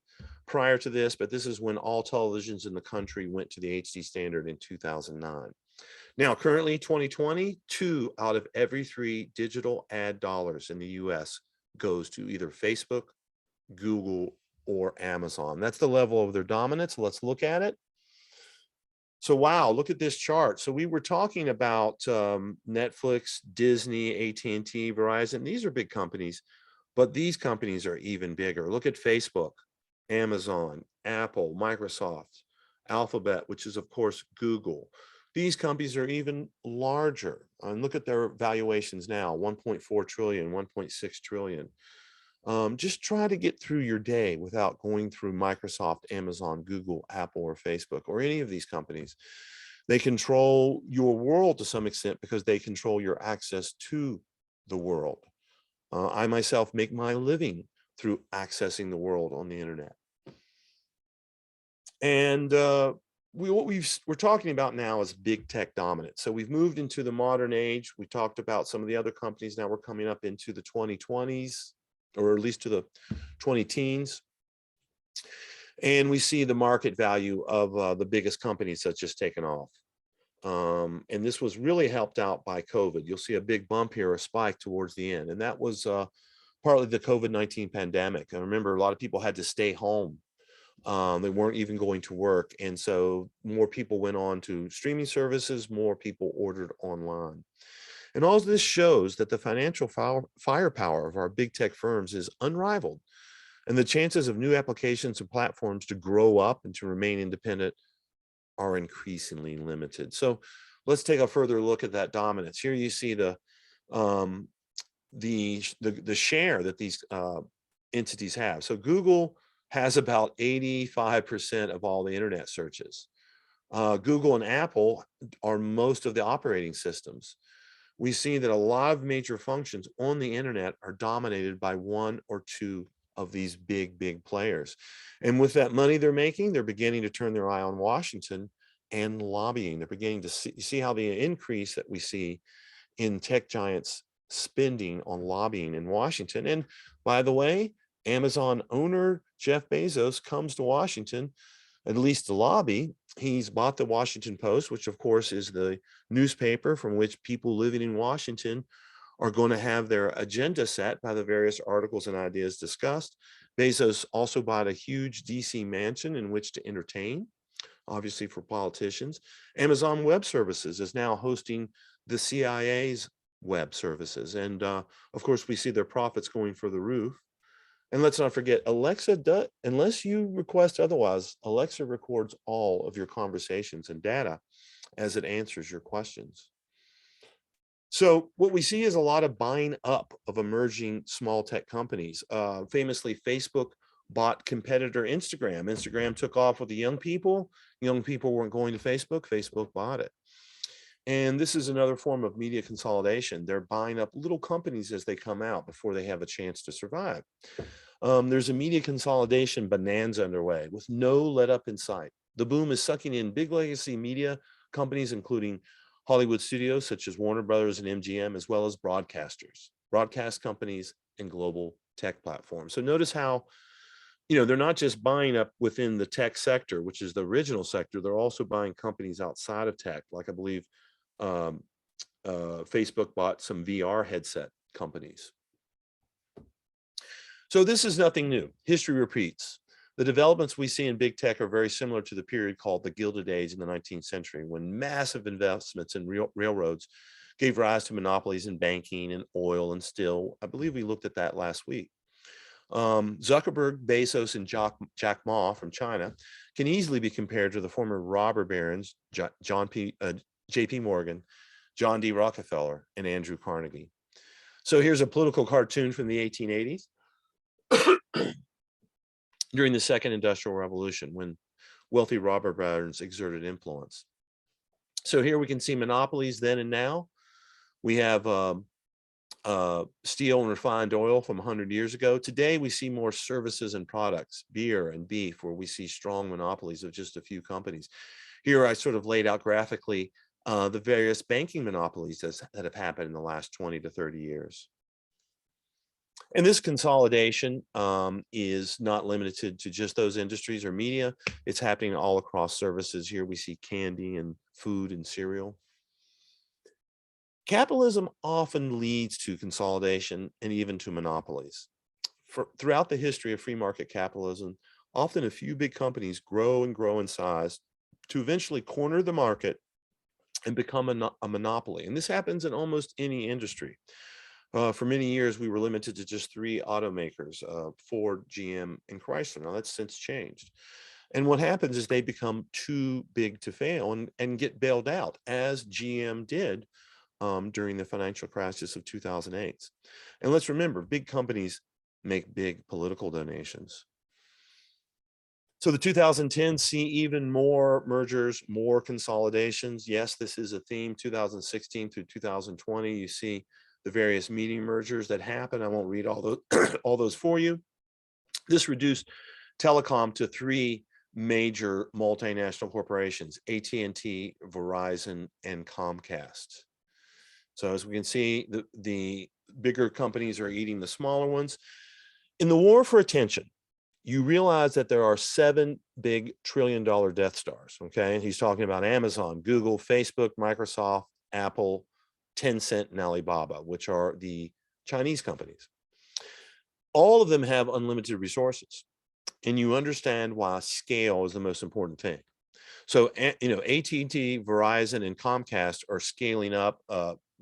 S1: prior to this, but this is when all televisions in the country went to the HD standard in 2009. Now, currently 2020, 2 out of every 3 digital ad dollars in the US goes to either Facebook, Google, or Amazon. That's the level of their dominance. Let's look at it. So, wow, look at this chart. So we were talking about Netflix, Disney, AT&T, Verizon. These are big companies, but these companies are even bigger. Look at Facebook, Amazon, Apple, Microsoft, Alphabet, which is, of course, Google. These companies are even larger. And look at their valuations now, 1.4 trillion, 1.6 trillion. Just try to get through your day without going through Microsoft, Amazon, Google, Apple, or Facebook, or any of these companies. They control your world to some extent because they control your access to the world. I myself make my living through accessing the world on the internet. And what we're talking about now is big tech dominance. So we've moved into the modern age. We talked about some of the other companies. Now we're coming up into the 2020s, or at least to the 20-teens. And we see the market value of the biggest companies that's just taken off. And this was really helped out by COVID. You'll see a big bump here, a spike towards the end. And that was partly the COVID-19 pandemic. I remember a lot of people had to stay home. They weren't even going to work. And so more people went on to streaming services, more people ordered online. And all of this shows that the financial firepower of our big tech firms is unrivaled. And the chances of new applications and platforms to grow up and to remain independent are increasingly limited. So let's take a further look at that dominance. Here you see the share that these entities have. So Google has about 85% of all the internet searches. Google and Apple are most of the operating systems. We see that a lot of major functions on the internet are dominated by one or two of these big players. And with that money they're making, they're beginning to turn their eye on Washington and lobbying. They're beginning to see how the increase that we see in tech giants spending on lobbying in Washington. And by the way, Amazon owner Jeff Bezos comes to Washington, at least to lobby. He's bought the Washington Post, which of course is the newspaper from which people living in Washington are going to have their agenda set by the various articles and ideas discussed. Bezos also bought a huge DC mansion in which to entertain, obviously for politicians. Amazon Web Services is now hosting the CIA's web services. And of course, we see their profits going for the roof. And let's not forget, Alexa does, unless you request otherwise, Alexa records all of your conversations and data as it answers your questions. So what we see is a lot of buying up of emerging small tech companies. Famously, Facebook bought competitor Instagram. Instagram took off with the young people. Young people weren't going to Facebook. Facebook bought it. And this is another form of media consolidation. They're buying up little companies as they come out before they have a chance to survive. There's a media consolidation bonanza underway with no let up in sight. The boom is sucking in big legacy media companies, including Hollywood studios such as Warner Brothers and MGM, as well as broadcasters, broadcast companies, and global tech platforms. So notice how, they're not just buying up within the tech sector, which is the original sector. They're also buying companies outside of tech. Like I believe Facebook bought some VR headset companies. So this is nothing new. History repeats. The developments we see in big tech are very similar to the period called the Gilded Age in the 19th century, when massive investments in railroads gave rise to monopolies in banking and oil and steel. I believe we looked at that last week. Zuckerberg, Bezos, and Jack Ma from China can easily be compared to the former robber barons, J.P. Morgan, John D. Rockefeller, and Andrew Carnegie. So here's a political cartoon from the 1880s. During the Second Industrial Revolution, when wealthy robber barons exerted influence. So here we can see monopolies then and now. We have steel and refined oil from 100 years ago. Today, we see more services and products, beer and beef, where we see strong monopolies of just a few companies. Here, I sort of laid out graphically the various banking monopolies that have happened in the last 20 to 30 years. And this consolidation is not limited to just those industries or media. It's happening all across services. Here we see candy and food and cereal. Capitalism often leads to consolidation and even to monopolies. Throughout the history of free market capitalism, often a few big companies grow and grow in size to eventually corner the market and become a monopoly. And this happens in almost any industry. For many years, we were limited to just 3 automakers, Ford, GM, and Chrysler. Now that's since changed. And what happens is they become too big to fail and get bailed out, as GM did during the financial crisis of 2008. And let's remember, big companies make big political donations. So the 2010s see even more mergers, more consolidations. Yes, this is a theme. 2016 through 2020, you see the various media mergers that happen. I won't read all those, all those for you. This reduced telecom to 3 major multinational corporations: AT&T, Verizon, and Comcast. So as we can see, the bigger companies are eating the smaller ones. In the war for attention, you realize that there are 7 big trillion-dollar Death Stars, okay? And he's talking about Amazon, Google, Facebook, Microsoft, Apple, Tencent, and Alibaba, which are the Chinese companies. All of them have unlimited resources, and you understand why scale is the most important thing. So, AT&T, Verizon, and Comcast are scaling up,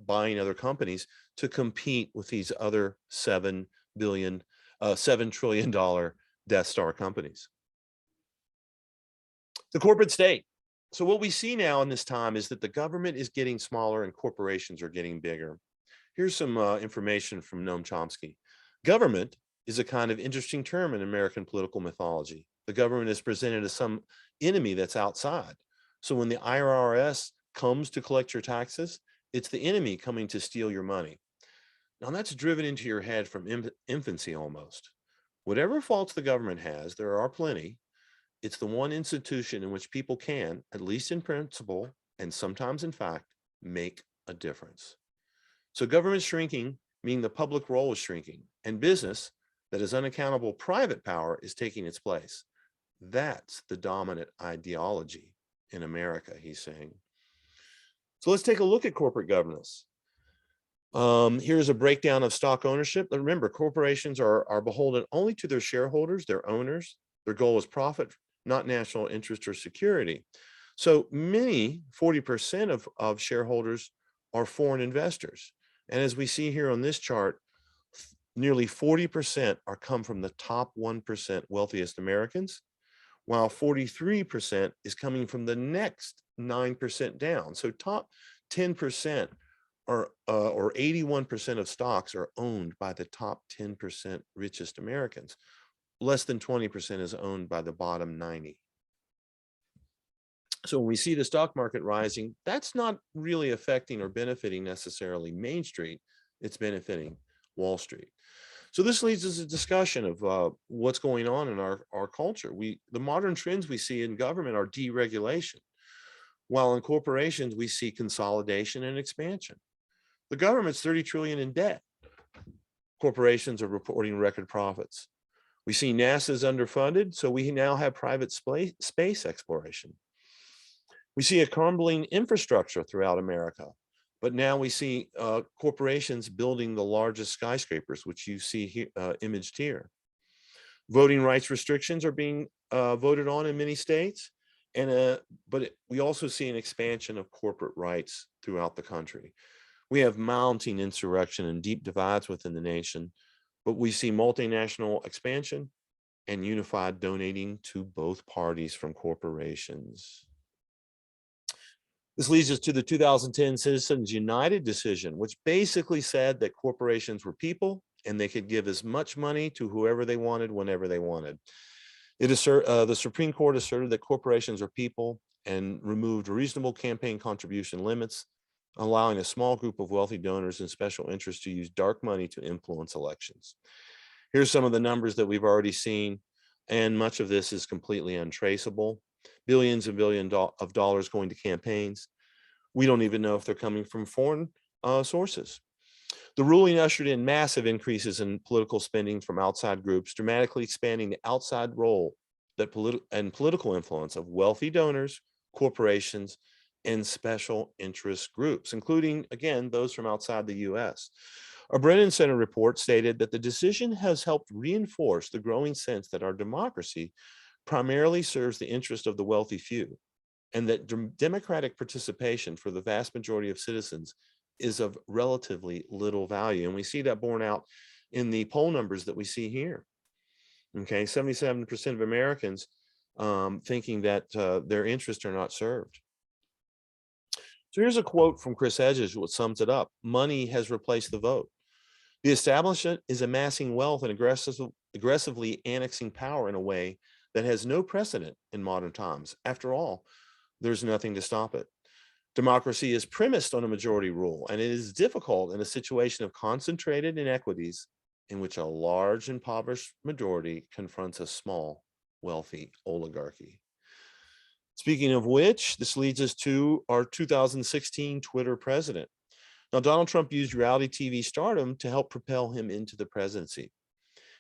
S1: buying other companies to compete with these other $7 trillion Death Star companies. The corporate state. So what we see now in this time is that the government is getting smaller and corporations are getting bigger. Here's some information from Noam Chomsky. Government is a kind of interesting term in American political mythology. The government is presented as some enemy that's outside. So when the IRS comes to collect your taxes, it's the enemy coming to steal your money. Now that's driven into your head from infancy almost. Whatever faults the government has, there are plenty. It's the one institution in which people can, at least in principle, and sometimes in fact, make a difference. So government shrinking, meaning the public role is shrinking, and business, that is unaccountable private power, is taking its place. That's the dominant ideology in America, he's saying. So let's take a look at corporate governance. Here's a breakdown of stock ownership. But remember, corporations are beholden only to their shareholders, their owners. Their goal is profit, not national interest or security. So many, 40% of shareholders are foreign investors. And as we see here on this chart, Nearly 40% are come from the top 1% wealthiest Americans, while 43% is coming from the next 9% down. So top 10% are, or 81% of stocks are owned by the top 10% richest Americans. Less than 20% is owned by the bottom 90. So when we see the stock market rising, that's not really affecting or benefiting necessarily Main Street. It's benefiting Wall Street. So this leads us to a discussion of what's going on in our culture. The modern trends we see in government are deregulation, while in corporations we see consolidation and expansion. The government's 30 trillion in debt. Corporations are reporting record profits. We see NASA's underfunded, so we now have private space exploration. We see a crumbling infrastructure throughout America, but now we see corporations building the largest skyscrapers, which you see here, imaged here. Voting rights restrictions are being voted on in many states, but we also see an expansion of corporate rights throughout the country. We have mounting insurrection and deep divides within the nation, but we see multinational expansion and unified donating to both parties from corporations. This leads us to the 2010 Citizens United decision, which basically said that corporations were people and they could give as much money to whoever they wanted, whenever they wanted. The Supreme Court asserted that corporations are people and removed reasonable campaign contribution limits, allowing a small group of wealthy donors and special interests to use dark money to influence elections. Here's some of the numbers that we've already seen, and much of this is completely untraceable. Billions and billions of dollars going to campaigns. We don't even know if they're coming from foreign sources. The ruling ushered in massive increases in political spending from outside groups, dramatically expanding the outside role that political influence of wealthy donors, corporations, and special interest groups, including, again, those from outside the US. A Brennan Center report stated that the decision has helped reinforce the growing sense that our democracy primarily serves the interest of the wealthy few, and that democratic participation for the vast majority of citizens is of relatively little value. And we see that borne out in the poll numbers that we see here. Okay, 77% of Americans thinking that their interests are not served. So here's a quote from Chris Hedges, which sums it up. Money has replaced the vote. The establishment is amassing wealth and aggressively annexing power in a way that has no precedent in modern times. After all, there's nothing to stop it. Democracy is premised on a majority rule, and it is difficult in a situation of concentrated inequities in which a large impoverished majority confronts a small, wealthy oligarchy. Speaking of which, this leads us to our 2016 Twitter president. Now, Donald Trump used reality TV stardom to help propel him into the presidency.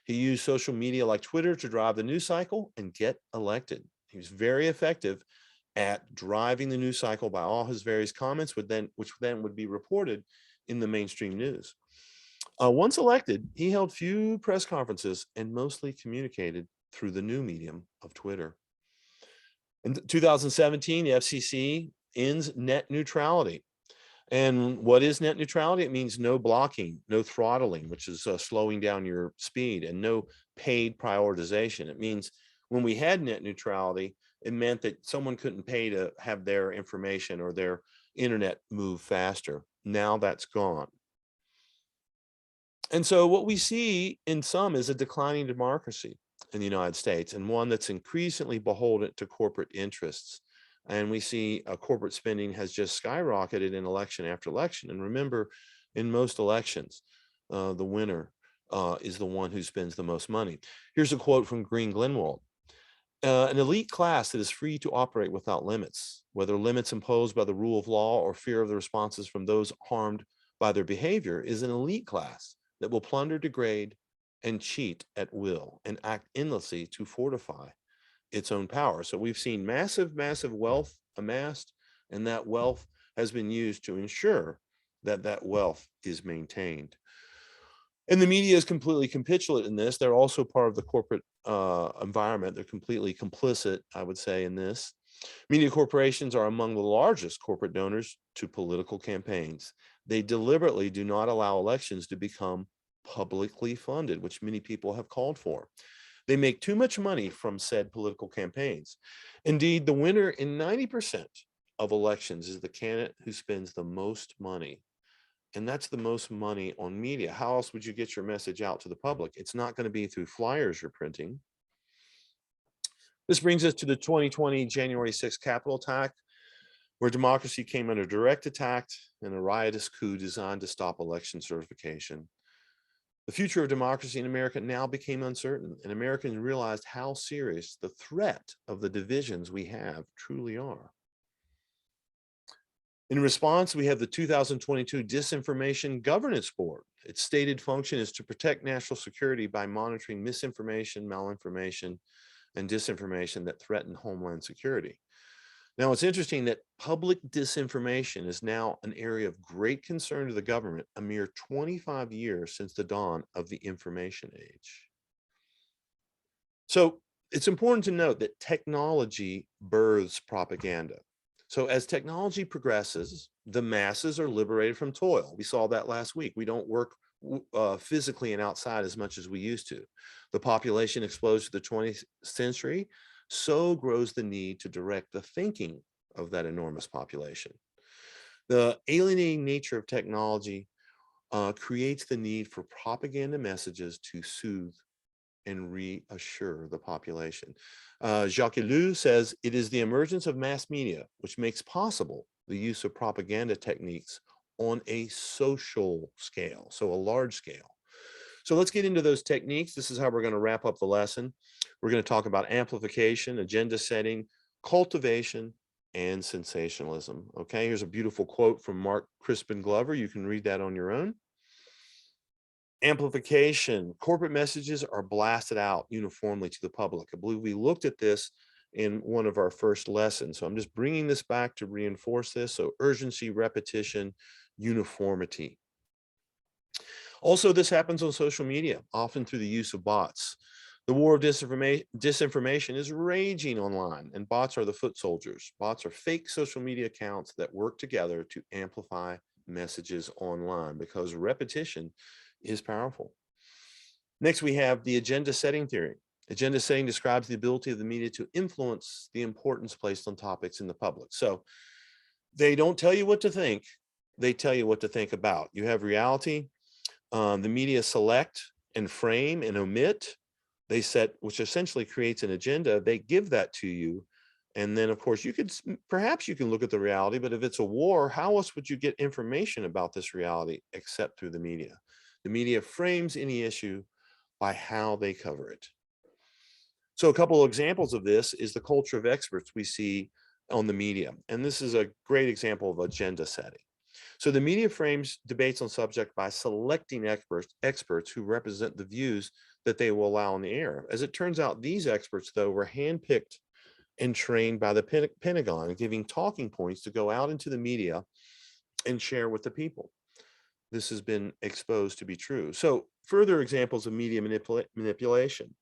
S1: He used social media like Twitter to drive the news cycle and get elected. He was very effective at driving the news cycle by all his various comments, which then would be reported in the mainstream news. Once elected, he held few press conferences and mostly communicated through the new medium of Twitter. In 2017, the FCC ends net neutrality. And what is net neutrality? It means no blocking, no throttling, which is slowing down your speed, and no paid prioritization. It means when we had net neutrality, it meant that someone couldn't pay to have their information or their internet move faster. Now that's gone. And so what we see in some is a declining democracy in the United States, and one that's increasingly beholden to corporate interests. And we see corporate spending has just skyrocketed in election after election. And remember, in most elections, the winner is the one who spends the most money. Here's a quote from Green Glenwald. An elite class that is free to operate without limits, whether limits imposed by the rule of law or fear of the responses from those harmed by their behavior, is an elite class that will plunder, degrade, and cheat at will and act endlessly to fortify its own power. So we've seen massive wealth amassed, and that wealth has been used to ensure that that wealth is maintained. And the media is completely capitulate in this. They're also part of the corporate environment. They're completely complicit, I would say, in this. Media corporations are among the largest corporate donors to political campaigns. They deliberately do not allow elections to become publicly funded, which many people have called for. They make too much money from said political campaigns. Indeed, the winner in 90% of elections is the candidate who spends the most money. And that's the most money on media. How else would you get your message out to the public? It's not going to be through flyers you're printing. This brings us to the 2020 January 6th Capitol attack, where democracy came under direct attack in a riotous coup designed to stop election certification. The future of democracy in America now became uncertain, and Americans realized how serious the threat of the divisions we have truly are. In response, we have the 2022 Disinformation Governance Board. Its stated function is to protect national security by monitoring misinformation, malinformation, and disinformation that threaten homeland security. Now, it's interesting that public disinformation is now an area of great concern to the government a mere 25 years since the dawn of the information age. So it's important to note that technology births propaganda. So as technology progresses, the masses are liberated from toil. We saw that last week. We don't work physically and outside as much as we used to. The population exposed to the 20th century, so grows the need to direct the thinking of that enormous population. The alienating nature of technology creates the need for propaganda messages to soothe and reassure the population. Jacques Ellul says, it is the emergence of mass media which makes possible the use of propaganda techniques on a social scale, so a large scale. So let's get into those techniques. This is how we're going to wrap up the lesson. We're going to talk about amplification, agenda setting, cultivation, and sensationalism. Okay, here's a beautiful quote from Mark Crispin Glover. You can read that on your own. Amplification, corporate messages are blasted out uniformly to the public. I believe we looked at this in one of our first lessons. So I'm just bringing this back to reinforce this. So urgency, repetition, uniformity. Also, this happens on social media, often through the use of bots. The war of disinformation is raging online, and bots are the foot soldiers. Bots are fake social media accounts that work together to amplify messages online because repetition is powerful. Next, we have the agenda setting theory. Agenda setting describes the ability of the media to influence the importance placed on topics in the public. So they don't tell you what to think, they tell you what to think about. You have reality. The media select and frame and omit. They set, which essentially creates an agenda. They give that to you. And then, of course, perhaps you can look at the reality, but if it's a war, how else would you get information about this reality except through the media? The media frames any issue by how they cover it. So a couple of examples of this is the culture of experts we see on the media. And this is a great example of agenda setting. So the media frames debates on subject by selecting experts who represent the views that they will allow on the air. As it turns out, these experts, though, were handpicked and trained by the Pentagon, giving talking points to go out into the media and share with the people. This has been exposed to be true. So further examples of media manipulation.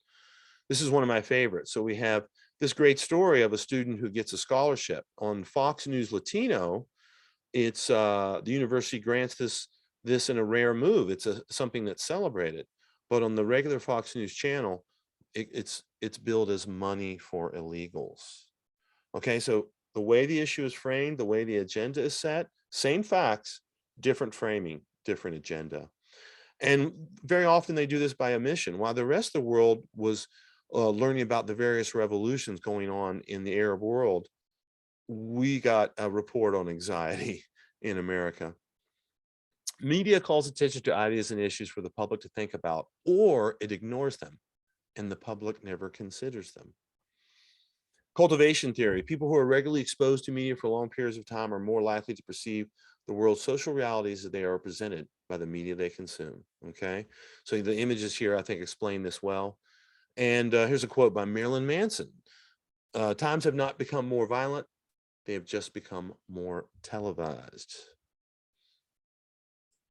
S1: This is one of my favorites. So we have this great story of a student who gets a scholarship on Fox News Latino. It's the university grants this in a rare move. It's something that's celebrated, but on the regular Fox News channel, it's billed as money for illegals. Okay, so the way the issue is framed, the way the agenda is set, same facts, different framing, different agenda. And very often they do this by omission. While the rest of the world was learning about the various revolutions going on in the Arab world, we got a report on anxiety in America. Media calls attention to ideas and issues for the public to think about, or it ignores them, and the public never considers them. Cultivation theory. People who are regularly exposed to media for long periods of time are more likely to perceive the world's social realities as they are presented by the media they consume. Okay, so the images here, I think, explain this well. And here's a quote by Marilyn Manson. Times have not become more violent. They have just become more televised.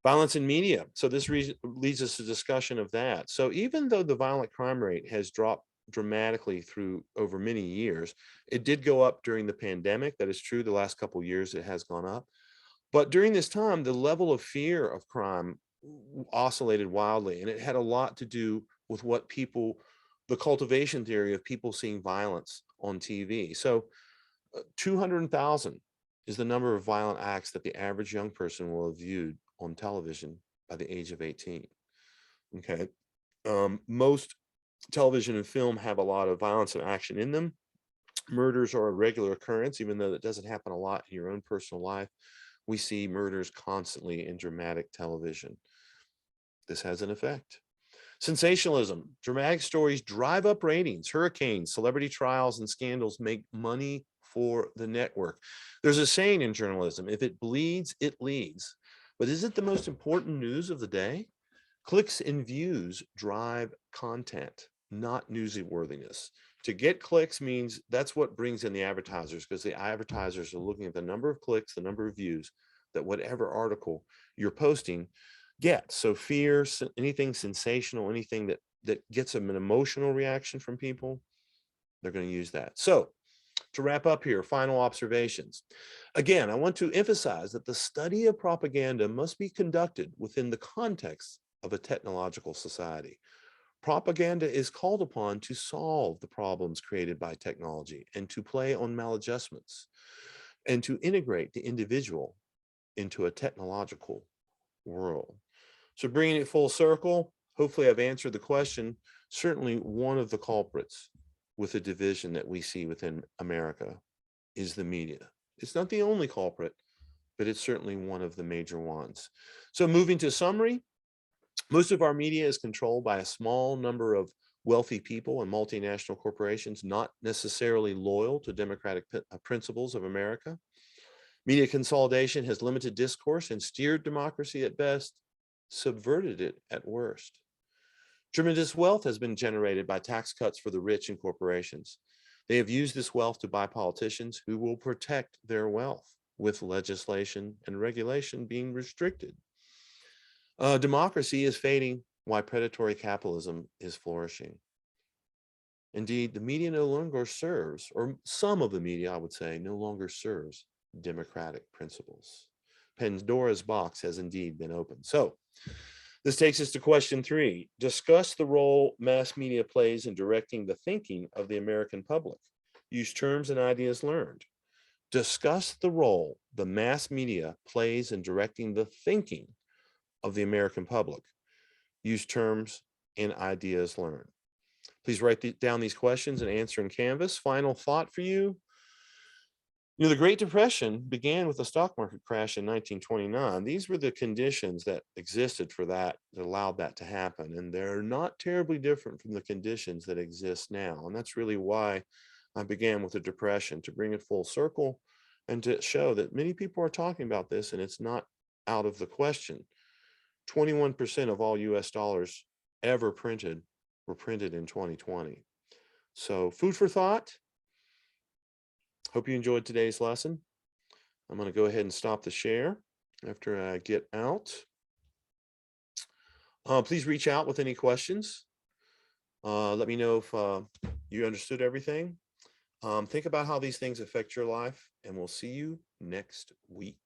S1: Violence in media. So this leads us to discussion of that. So even though the violent crime rate has dropped dramatically over many years, it did go up during the pandemic. That is true. The last couple of years it has gone up. But during this time, the level of fear of crime oscillated wildly, and it had a lot to do with what people, the cultivation theory of people seeing violence on TV. So 200,000 is the number of violent acts that the average young person will have viewed on television by the age of 18. Okay. Most television and film have a lot of violence and action in them. Murders are a regular occurrence, even though that doesn't happen a lot in your own personal life. We see murders constantly in dramatic television. This has an effect. Sensationalism. Dramatic stories drive up ratings. Hurricanes, celebrity trials, and scandals make money for the network. There's a saying in journalism, if it bleeds, it leads. But is it the most important news of the day? Clicks and views drive content, not newsworthiness. To get clicks means that's what brings in the advertisers, because the advertisers are looking at the number of clicks, the number of views that whatever article you're posting gets. So fear, anything sensational, anything that gets them an emotional reaction from people, they're going to use that. So to wrap up here, final observations. Again, I want to emphasize that the study of propaganda must be conducted within the context of a technological society. Propaganda is called upon to solve the problems created by technology and to play on maladjustments and to integrate the individual into a technological world. So bringing it full circle, hopefully I've answered the question. Certainly one of the culprits with the division that we see within America is the media. It's not the only culprit, but it's certainly one of the major ones. So moving to summary, most of our media is controlled by a small number of wealthy people and multinational corporations, not necessarily loyal to democratic principles of America. Media consolidation has limited discourse and steered democracy at best, subverted it at worst. Tremendous wealth has been generated by tax cuts for the rich and corporations. They have used this wealth to buy politicians who will protect their wealth, with legislation and regulation being restricted. Democracy is fading while predatory capitalism is flourishing. Indeed, the media no longer serves, or some of the media, I would say, no longer serves democratic principles. Pandora's box has indeed been opened. So this takes us to question 3. Discuss the role mass media plays in directing the thinking of the American public. Use terms and ideas learned. Discuss the role the mass media plays in directing the thinking of the American public. Use terms and ideas learned. Please write down these questions and answer in Canvas. Final thought for you. The Great Depression began with the stock market crash in 1929. These were the conditions that existed for that allowed that to happen. And they're not terribly different from the conditions that exist now. And that's really why I began with the Depression, to bring it full circle and to show that many people are talking about this and it's not out of the question. 21% of all US dollars ever printed were printed in 2020. So food for thought. Hope you enjoyed today's lesson. I'm going to go ahead and stop the share after I get out. Please reach out with any questions. Let me know if you understood everything. Think about how these things affect your life, and we'll see you next week.